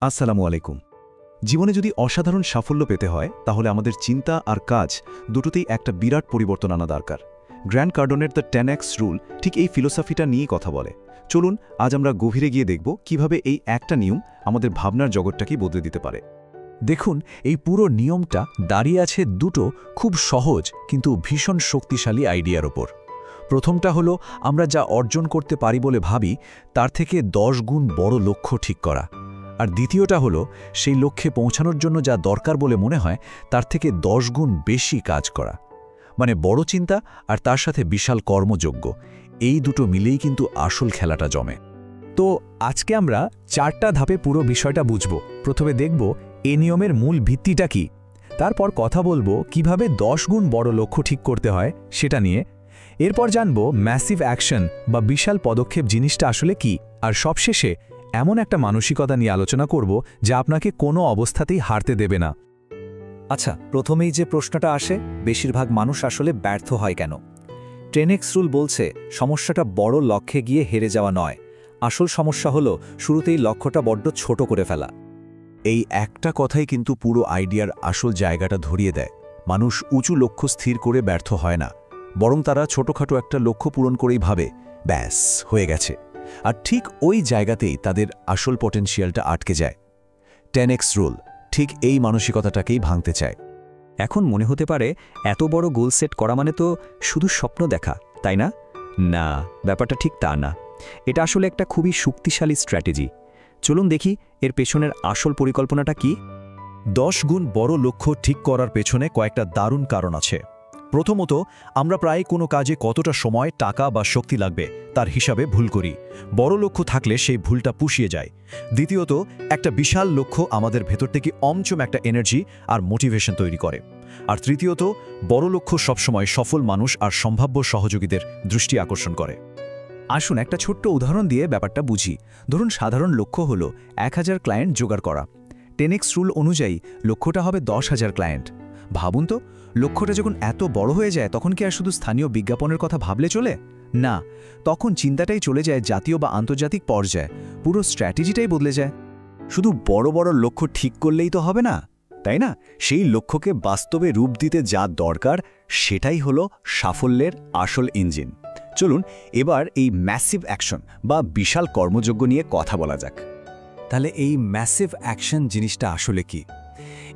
আসসালামু আলাইকুম। জীবনে যদি অসাধারণ সাফল্য পেতে হয় তাহলে আমাদের চিন্তা আর কাজ দুটোতেই একটা বিরাট পরিবর্তন আনা দরকার। গ্র্যান্ড কার্ডনের দ্য 10x রুল ঠিক এই ফিলোসফিটা নিয়ে কথা বলে। চলুন আজ আমরা গভীরে গিয়ে দেখব কিভাবে এই একটা নিয়ম আমাদের ভাবনার জগৎটাকেই বদলে দিতে পারে। দেখুন, এই পুরো নিয়মটা দাঁড়িয়ে আছে দুটো খুব সহজ কিন্তু ভীষণ শক্তিশালী আইডিয়ার ওপর। প্রথমটা হলো আমরা যা অর্জন করতে পারি বলে ভাবি তার থেকে 10 গুণ বড় লক্ষ্য ঠিক করা। আর দ্বিতীয়টা হলো সেই লক্ষ্যে পৌঁছানোর জন্য যা দরকার বলে মনে হয় তার থেকে 10 গুণ বেশি কাজ করা। মানে বড় চিন্তা আর তার সাথে বিশাল কর্মযোগ্য, এই দুটো মিলেই কিন্তু আসল খেলাটা জমে। তো আজকে আমরা 4টা ধাপে পুরো বিষয়টা বুঝব। প্রথমে দেখব এই নিয়মের মূল ভিত্তিটা কি, তারপর কথা বলবো কিভাবে 10 গুণ বড় লক্ষ্য ঠিক করতে হয় সেটা নিয়ে, এরপর জানব ম্যাসিভ অ্যাকশন বা বিশাল পদক্ষেপ জিনিসটা আসলে কি, আর সবশেষে এমন একটা মানসিকতা নিয়ে আলোচনা করব যা আপনাকে কোনো অবস্থাতেই হারতে দেবে না। আচ্ছা, প্রথমেই যে প্রশ্নটা আসে, বেশিরভাগ মানুষ আসলে ব্যর্থ হয় কেন? 10x রুল বলছে সমস্যাটা বড় লক্ষ্যে গিয়ে হেরে যাওয়া নয়, আসল সমস্যা হলো শুরুতেই লক্ষ্যটা বড্ড ছোট করে ফেলা। এই একটা কথাই কিন্তু পুরো আইডিয়ার আসল জায়গাটা ধরিয়ে দেয়। মানুষ উঁচু লক্ষ্য স্থির করে ব্যর্থ হয় না, বরং তারা ছোটখাটো একটা লক্ষ্য পূরণ করেই ভাবে ব্যাস হয়ে গেছে। আর ঠিক ওই জায়গাতেই তাদের আসল পটেনশিয়ালটা আটকে যায়। 10x রুল ঠিক এই মানসিকতাটাকেই ভাঙতে চায়। এখন মনে হতে পারে এত বড় গোল সেট করা মানে তো শুধু স্বপ্ন দেখা, তাই না? না, ব্যাপারটা ঠিক তা না। এটা আসলে একটা খুবই শক্তিশালী স্ট্র্যাটেজি। চলুন দেখি এর পেছনের আসল পরিকল্পনাটা কি। 10 গুণ বড় লক্ষ্য ঠিক করার পেছনে কয়েকটা দারুণ কারণ আছে। প্রথমত, আমরা প্রায় কোনো কাজে কতটা সময়, টাকা বা শক্তি লাগবে তার হিসাবে ভুল করি। বড় লক্ষ্য থাকলে সেই ভুলটা পুষিয়ে যায়। দ্বিতীয়ত, একটা বিশাল লক্ষ্য আমাদের ভেতর থেকে অমচম একটা এনার্জি আর মোটিভেশন তৈরি করে। আর তৃতীয়ত, বড় লক্ষ্য সবসময় সফল মানুষ আর সম্ভাব্য সহযোগীদের দৃষ্টি আকর্ষণ করে। আসুন একটা ছোট্ট উদাহরণ দিয়ে ব্যাপারটা বুঝি। ধরুন সাধারণ লক্ষ্য হলো 1000 ক্লায়েন্ট জোগাড় করা। 10x রুল অনুযায়ী লক্ষ্যটা হবে 10,000 ক্লায়েন্ট। ভাবুন তো, লক্ষ্যটা যখন এত বড় হয়ে যায় তখন কি আর শুধু স্থানীয় বিজ্ঞাপনের কথা ভাবলে চলে? না, তখন চিন্তাটাই চলে যায় জাতীয় বা আন্তর্জাতিক পর্যায়ে। পুরো স্ট্র্যাটেজিটাই বদলে যায়। শুধু বড় বড় লক্ষ্য ঠিক করলেই তো হবে না, তাই না? সেই লক্ষ্যকে বাস্তবে রূপ দিতে যা দরকার সেটাই হলো সাফল্যের আসল ইঞ্জিন। চলুন এবার এই ম্যাসিভ অ্যাকশন বা বিশাল কর্মযোগ্য নিয়ে কথা বলা যাক। তাহলে এই ম্যাসিভ অ্যাকশন জিনিসটা আসলে কি?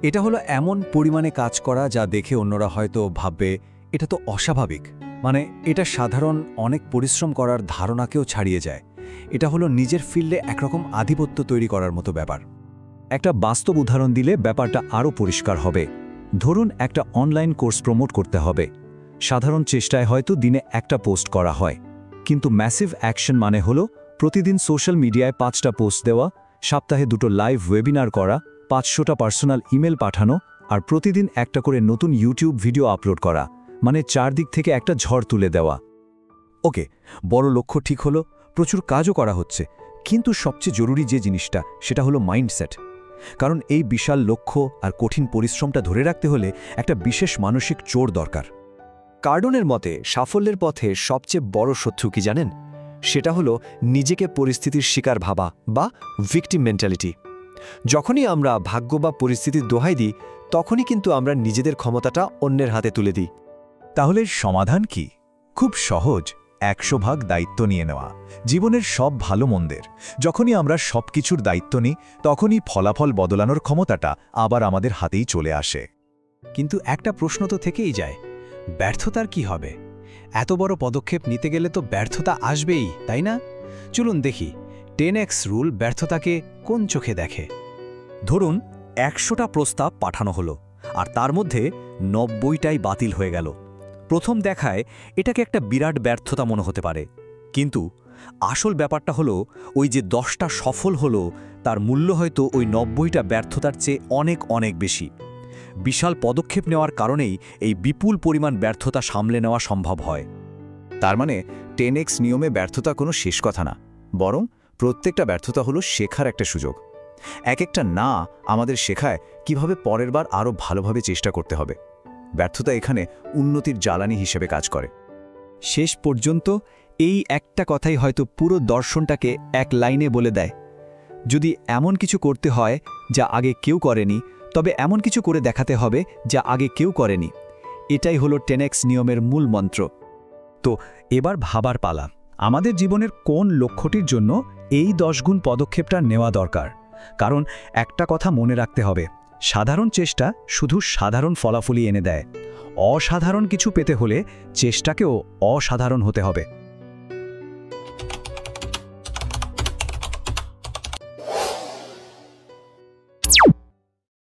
এটা হলো এমন পরিমাণে কাজ করা যা দেখে অন্যরা হয়তো ভাববে এটা তো অস্বাভাবিক। মানে এটা সাধারণ অনেক পরিশ্রম করার ধারণাকেও ছাড়িয়ে যায়। এটা হলো নিজের ফিল্ডে একরকম আধিপত্য তৈরি করার মতো ব্যাপার। একটা বাস্তব উদাহরণ দিলে ব্যাপারটা আরও পরিষ্কার হবে। ধরুন একটা অনলাইন কোর্স প্রমোট করতে হবে। সাধারণ চেষ্টায় হয়তো দিনে একটা পোস্ট করা হয়, কিন্তু ম্যাসিভ অ্যাকশন মানে হলো প্রতিদিন সোশ্যাল মিডিয়ায় 5টা পোস্ট দেওয়া, সপ্তাহে 2টো লাইভ ওয়েবিনার করা, 500টা পার্সোনাল ইমেল পাঠানো, আর প্রতিদিন একটা করে নতুন ইউটিউব ভিডিও আপলোড করা। মানে চারদিক থেকে একটা ঝড় তুলে দেওয়া। ওকে, বড় লক্ষ্য ঠিক হলো, প্রচুর কাজও করা হচ্ছে, কিন্তু সবচেয়ে জরুরি যে জিনিসটা সেটা হলো মাইন্ডসেট। কারণ এই বিশাল লক্ষ্য আর কঠিন পরিশ্রমটা ধরে রাখতে হলে একটা বিশেষ মানসিক জোর দরকার। কার্ডনের মতে সাফল্যের পথে সবচেয়ে বড় শত্রু কি জানেন? সেটা হলো নিজেকে পরিস্থিতির শিকার ভাবা বা ভিকটিম মেন্টালিটি। যখনই আমরা ভাগ্য বা পরিস্থিতির দোহাই দিই তখনই কিন্তু আমরা নিজেদের ক্ষমতাটা অন্যের হাতে তুলে দিই। তাহলে সমাধান কি? খুব সহজ, 100 ভাগ দায়িত্ব নিয়ে নেওয়া জীবনের সব ভালো মন্দের। যখনই আমরা সবকিছুর দায়িত্ব নিই তখনই ফলাফল বদলানোর ক্ষমতাটা আবার আমাদের হাতেই চলে আসে। কিন্তু একটা প্রশ্ন তো থেকেই যায়, ব্যর্থতার কি হবে? এত বড় পদক্ষেপ নিতে গেলে তো ব্যর্থতা আসবেই, তাই না? চলুন দেখি 10x রুল ব্যর্থতাকে কোন চোখে দেখে। ধরুন 100টা প্রস্তাব পাঠানো হলো আর তার মধ্যে 90টাই বাতিল হয়ে গেল। প্রথম দেখায় এটাকে একটা বিরাট ব্যর্থতা মনে হতে পারে, কিন্তু আসল ব্যাপারটা হলো ওই যে 10টা সফল হলো তার মূল্য হয়তো ওই 90টা ব্যর্থতার চেয়ে অনেক অনেক বেশি। বিশাল পদক্ষেপ নেওয়ার কারণেই এই বিপুল পরিমাণ ব্যর্থতা সামলে নেওয়া সম্ভব হয়। তার মানে 10x নিয়মে ব্যর্থতা কোনো শেষ কথা না, বরং প্রত্যেকটা ব্যর্থতা হলো শেখার একটা সুযোগ। এক একটা না আমাদের শেখায় কিভাবে পরের বার আরও ভালোভাবে চেষ্টা করতে হবে। ব্যর্থতা এখানে উন্নতির জ্বালানি হিসেবে কাজ করে। শেষ পর্যন্ত এই একটা কথাই হয়তো পুরো দর্শনটাকে এক লাইনে বলে দেয়। যদি এমন কিছু করতে হয় যা আগে কেউ করেনি, তবে এমন কিছু করে দেখাতে হবে যা আগে কেউ করেনি। এটাই হলো 10x নিয়মের মূল মন্ত্র। তো এবার ভাবার পালা, আমাদের জীবনের কোন লক্ষ্যটির জন্য এই 10 গুণ পদক্ষেপটা নেওয়া দরকার। কারণ একটা কথা মনে রাখতে হবে, সাধারণ চেষ্টা শুধু সাধারণ ফলাফলই এনে দেয়। অসাধারণ কিছু পেতে হলে চেষ্টাকেও অসাধারণ হতে হবে।